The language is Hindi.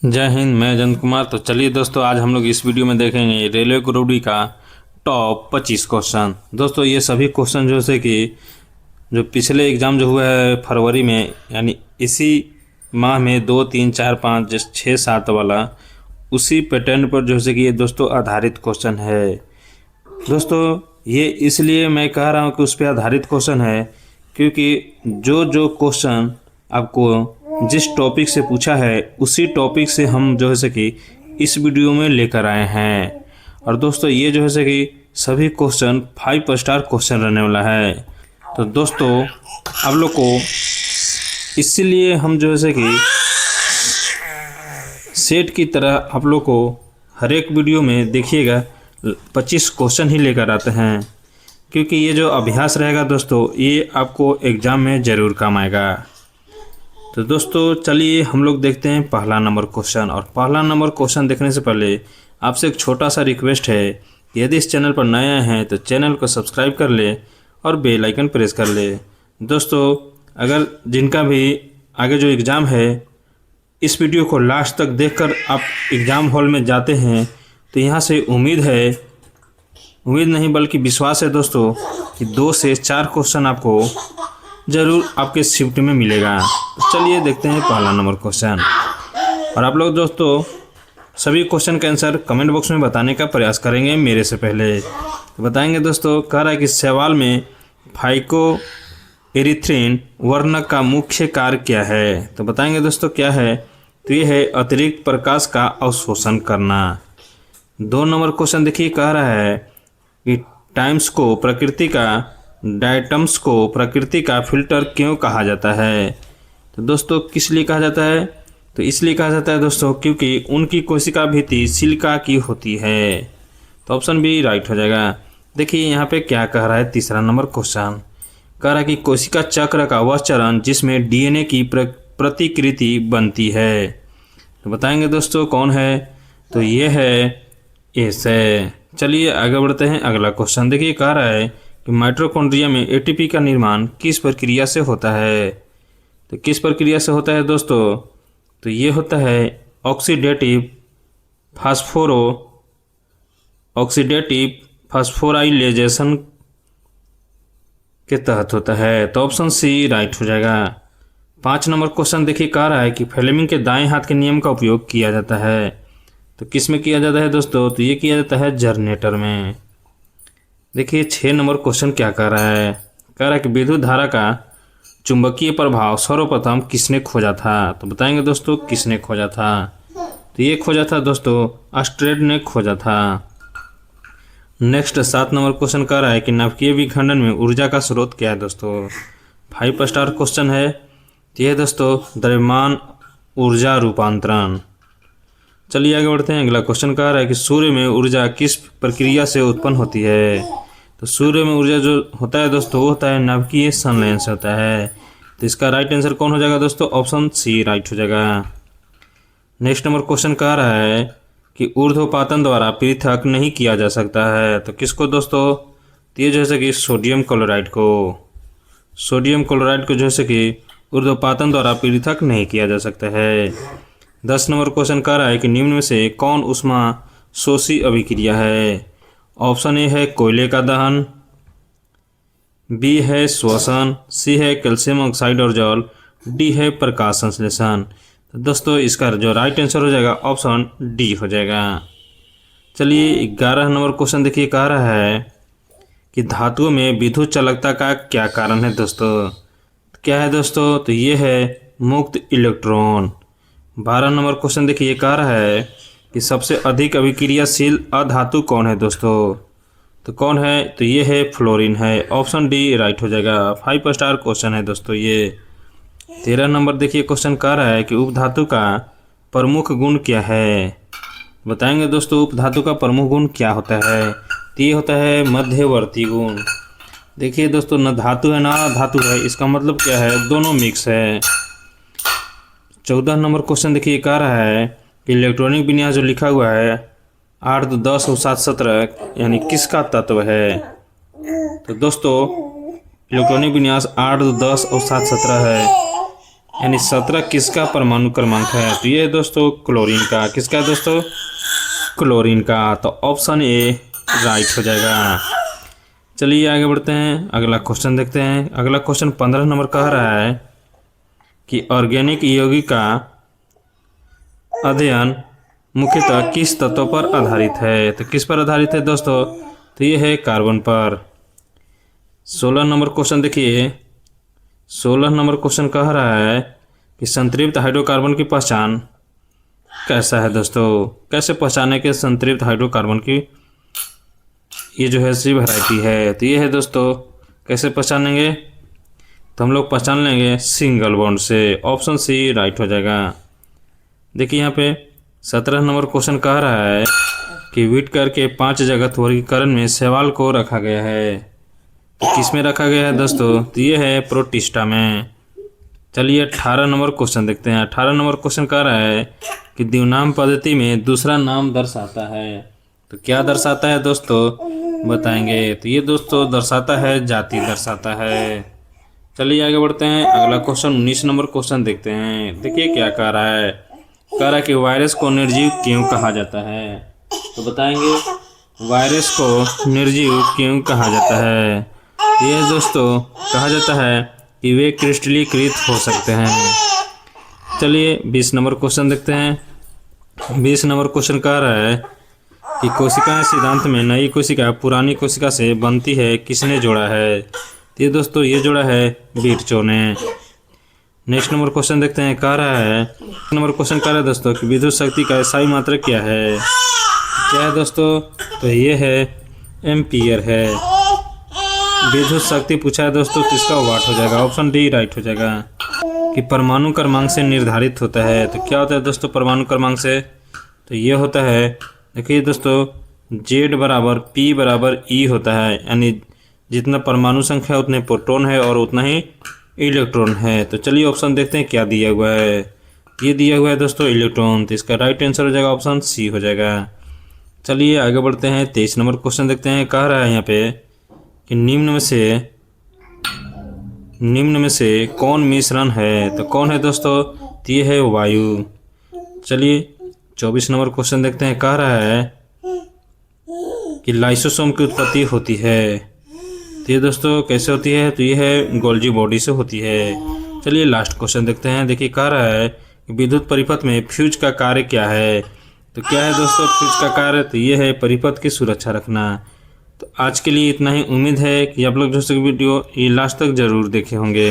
जय हिंद। मैं अजंत कुमार। तो चलिए दोस्तों, आज हम लोग इस वीडियो में देखेंगे रेलवे ग्रुप डी का टॉप 25 क्वेश्चन। दोस्तों ये सभी क्वेश्चन जो है कि जो पिछले एग्ज़ाम जो हुआ है फरवरी में, यानी इसी माह में 2, 3, 4, 5, 6, 7 वाला, उसी पैटर्न पर जो है कि ये दोस्तों आधारित क्वेश्चन है। दोस्तों ये इसलिए मैं कह रहा हूँ कि उस पर आधारित क्वेश्चन है क्योंकि जो क्वेश्चन आपको जिस टॉपिक से पूछा है उसी टॉपिक से हम जो है कि इस वीडियो में लेकर आए हैं। और दोस्तों ये जो है कि सभी क्वेश्चन 5 स्टार क्वेश्चन रहने वाला है। तो दोस्तों आप लोग को इसीलिए हम जो है कि सेट की तरह आप लोग को हर एक वीडियो में देखिएगा 25 क्वेश्चन ही लेकर आते हैं, क्योंकि ये जो अभ्यास रहेगा दोस्तों ये आपको एग्ज़ाम में ज़रूर काम आएगा। तो दोस्तों चलिए हम लोग देखते हैं पहला नंबर क्वेश्चन। और पहला नंबर क्वेश्चन देखने से पहले आपसे एक छोटा सा रिक्वेस्ट है कि यदि इस चैनल पर नए आए हैं तो चैनल को सब्सक्राइब कर ले और बेल आइकन प्रेस कर ले। दोस्तों अगर जिनका भी आगे जो एग्ज़ाम है इस वीडियो को लास्ट तक देखकर आप एग्ज़ाम हॉल में जाते हैं तो यहाँ से उम्मीद नहीं बल्कि विश्वास है दोस्तों कि 2 से 4 क्वेश्चन आपको ज़रूर आपके शिफ्ट में मिलेगा। तो चलिए देखते हैं पहला नंबर क्वेश्चन। और आप लोग दोस्तों सभी क्वेश्चन का आंसर कमेंट बॉक्स में बताने का प्रयास करेंगे मेरे से पहले। तो बताएंगे दोस्तों, कह रहा है कि शैवाल में फाइको एरिथ्रिन वर्ण का मुख्य कार्य क्या है। तो बताएंगे दोस्तों क्या है। तो ये है अतिरिक्त प्रकाश का अवशोषण करना। 2 नंबर क्वेश्चन देखिए, कह रहा है कि डायटम्स को प्रकृति का फिल्टर क्यों कहा जाता है। तो दोस्तों किस लिए कहा जाता है। तो इसलिए कहा जाता है दोस्तों क्योंकि उनकी कोशिका भित्ति सिलिका की होती है। तो ऑप्शन बी राइट हो जाएगा। देखिए यहाँ पे क्या कह रहा है। तीसरा नंबर क्वेश्चन कह रहा है कि कोशिका चक्र का वह चरण जिसमें डीएनए की प्रतिकृति बनती है। तो बताएंगे दोस्तों कौन है। तो ये है एस है। चलिए आगे बढ़ते हैं। अगला क्वेश्चन देखिए, कह रहा है कि माइटोकॉन्ड्रिया में एटीपी का निर्माण किस प्रक्रिया से होता है। तो किस प्रक्रिया से होता है दोस्तों। तो ये होता है ऑक्सीडेटिव फास्फोराइलेशन के तहत होता है। तो ऑप्शन सी राइट हो जाएगा। 5 नंबर क्वेश्चन देखिए, कह रहा है कि फ्लेमिंग के दाएं हाथ के नियम का उपयोग किया जाता है। तो किस में किया जाता है दोस्तों। तो ये किया जाता है जनरेटर में। देखिए 6 नंबर क्वेश्चन क्या कह रहा है। कह रहा है कि विद्युत धारा का चुंबकीय प्रभाव सर्वप्रथम किसने खोजा था। तो बताएंगे दोस्तों किसने खोजा था। तो ये खोजा था दोस्तों ऑस्ट्रेड ने खोजा था। नेक्स्ट 7 नंबर क्वेश्चन कह रहा है कि नाभिकीय विखंडन में ऊर्जा का स्रोत क्या है दोस्तों। 5 स्टार क्वेश्चन है। तो ये दोस्तों द्रव्यमान ऊर्जा रूपांतरण। चलिए आगे बढ़ते हैं। अगला क्वेश्चन कह रहा है कि सूर्य में ऊर्जा किस प्रक्रिया से उत्पन्न होती है। तो सूर्य में ऊर्जा जो होता है दोस्तों वो होता है नाभिकीय संलयन से होता है। तो इसका राइट आंसर कौन हो जाएगा दोस्तों। ऑप्शन सी राइट हो जाएगा। नेक्स्ट नंबर क्वेश्चन कह रहा है कि ऊर्ध्वपातन द्वारा पृथक नहीं किया जा सकता है। तो किसको दोस्तों। तो ये जैसे कि सोडियम क्लोराइड को जो है कि ऊर्ध्वपातन द्वारा पृथक नहीं किया जा सकता है। 10 नंबर क्वेश्चन कह रहा है कि निम्न में से कौन ऊष्मा शोषी अभिक्रिया है। ऑप्शन ए है कोयले का दहन, बी है श्वसन, सी है कैल्शियम ऑक्साइड और जल, डी है प्रकाश संश्लेषण। तो दोस्तों इसका जो राइट आंसर हो जाएगा ऑप्शन डी हो जाएगा। चलिए 11 नंबर क्वेश्चन देखिए, कह रहा है कि धातुओं में विद्युत चालकता का क्या कारण है दोस्तों। क्या है दोस्तों। तो ये है मुक्त इलेक्ट्रॉन। 12 नंबर क्वेश्चन देखिए, कह रहा है कि सबसे अधिक अभिक्रियाशील अधातु कौन है दोस्तों। तो कौन है। तो ये है फ्लोरीन है। ऑप्शन डी राइट हो जाएगा। 5 स्टार क्वेश्चन है दोस्तों ये। 13 नंबर देखिए क्वेश्चन कह रहा है कि उपधातु का प्रमुख गुण क्या है। बताएंगे दोस्तों उपधातु का प्रमुख गुण क्या होता है। तो ये होता है मध्यवर्ती गुण। देखिए दोस्तों न धातु है ना धातु है, इसका मतलब क्या है दोनों मिक्स है। 14 नंबर क्वेश्चन देखिए, कह रहा है कि इलेक्ट्रॉनिक विन्यास जो लिखा हुआ है 8, 2, 10 और 7, 17 यानी किसका तत्व है। तो दोस्तों इलेक्ट्रॉनिक विन्यास 8, 2, 10 और 7, 17 है। यानी 17 किसका परमाणु क्रमांक है? तो ये है दोस्तों क्लोरीन का। किसका है दोस्तों? क्लोरीन का। तो ऑप्शन ए राइट हो जाएगा। चलिए आगे बढ़ते हैं, अगला क्वेश्चन देखते हैं। अगला क्वेश्चन 15 नंबर कह रहा है कि ऑर्गेनिक यौगिक का अध्ययन मुख्यतः किस तत्व पर आधारित है? तो किस पर आधारित है दोस्तों? तो ये है कार्बन पर। 16 नंबर क्वेश्चन देखिए। 16 नंबर क्वेश्चन कह रहा है कि संतृप्त हाइड्रोकार्बन की पहचान कैसा है दोस्तों? कैसे पहचाने के संतृप्त हाइड्रोकार्बन की ये जो है सी वैरायटी है? तो ये है दोस्तों, कैसे पहचानेंगे? तो हम लोग पहचान लेंगे सिंगल बॉन्ड से। ऑप्शन सी राइट हो जाएगा। देखिए यहाँ पे 17 नंबर क्वेश्चन कह रहा है कि व्हिटकर के 5 जगत वर्गीकरण में शैवाल को रखा गया है। तो किस में रखा गया है दोस्तों? तो ये है प्रोटिस्टा में। चलिए 18 नंबर क्वेश्चन देखते हैं। 18 नंबर क्वेश्चन कह रहा है कि द्विनाम पद्धति में दूसरा नाम दर्शाता है। तो क्या दर्शाता है दोस्तों? बताएंगे। तो ये दोस्तों दर्शाता है जाति दर्शाता है। चलिए आगे बढ़ते हैं, अगला क्वेश्चन 19 नंबर क्वेश्चन देखते हैं। देखिए क्या कह रहा है। कह रहा है कि वायरस को निर्जीव क्यों कहा जाता है? तो बताएंगे वायरस को निर्जीव क्यों कहा जाता है? ये दोस्तों कहा जाता है कि वे क्रिस्टलीकृत हो सकते हैं। चलिए 20 नंबर क्वेश्चन देखते हैं। 20 नंबर क्वेश्चन कह रहा है कि कोशिकाएं सिद्धांत में नई कोशिका पुरानी कोशिका से बनती है, किसने जोड़ा है? तो ये दोस्तों ये जोड़ा है बीटचो ने। नेक्स्ट नंबर क्वेश्चन देखते हैं। कह रहा है नंबर क्वेश्चन कह रहा है दोस्तों कि विद्युत शक्ति का SI मात्रक क्या है? क्या है दोस्तों? तो ये है एम्पियर है। विद्युत शक्ति पूछा है दोस्तों, तो इसका वाट हो जाएगा। ऑप्शन डी राइट हो जाएगा। कि परमाणु क्रमांक से निर्धारित होता है। तो क्या होता है दोस्तों परमाणु क्रमांक से? तो ये होता है, देखिए दोस्तों, Z बराबर P बराबर E होता है। यानी जितना परमाणु संख्या है उतने प्रोटॉन है और उतना ही इलेक्ट्रॉन है। तो चलिए ऑप्शन देखते हैं क्या दिया हुआ है। ये दिया हुआ है दोस्तों इलेक्ट्रॉन। तो इसका राइट आंसर हो जाएगा ऑप्शन सी हो जाएगा। चलिए आगे बढ़ते हैं, 23 नंबर क्वेश्चन देखते हैं। कह रहा है यहाँ पे कि निम्न में से कौन मिश्रण है? तो कौन है दोस्तों? तो ये है वायु। चलिए 24 नंबर क्वेश्चन देखते हैं। कह रहा है कि लाइसोसोम की उत्पत्ति होती है। तो ये दोस्तों कैसे होती है? तो ये है गोल्जी बॉडी से होती है। चलिए लास्ट क्वेश्चन देखते हैं। देखिए कह रहा है कि विद्युत परिपथ में फ्यूज का कार्य क्या है? तो क्या है दोस्तों फ्यूज का कार्य? तो ये है परिपथ की सुरक्षा रखना। तो आज के लिए इतना ही। उम्मीद है कि आप लोग जो वीडियो ये लास्ट तक ज़रूर देखे होंगे।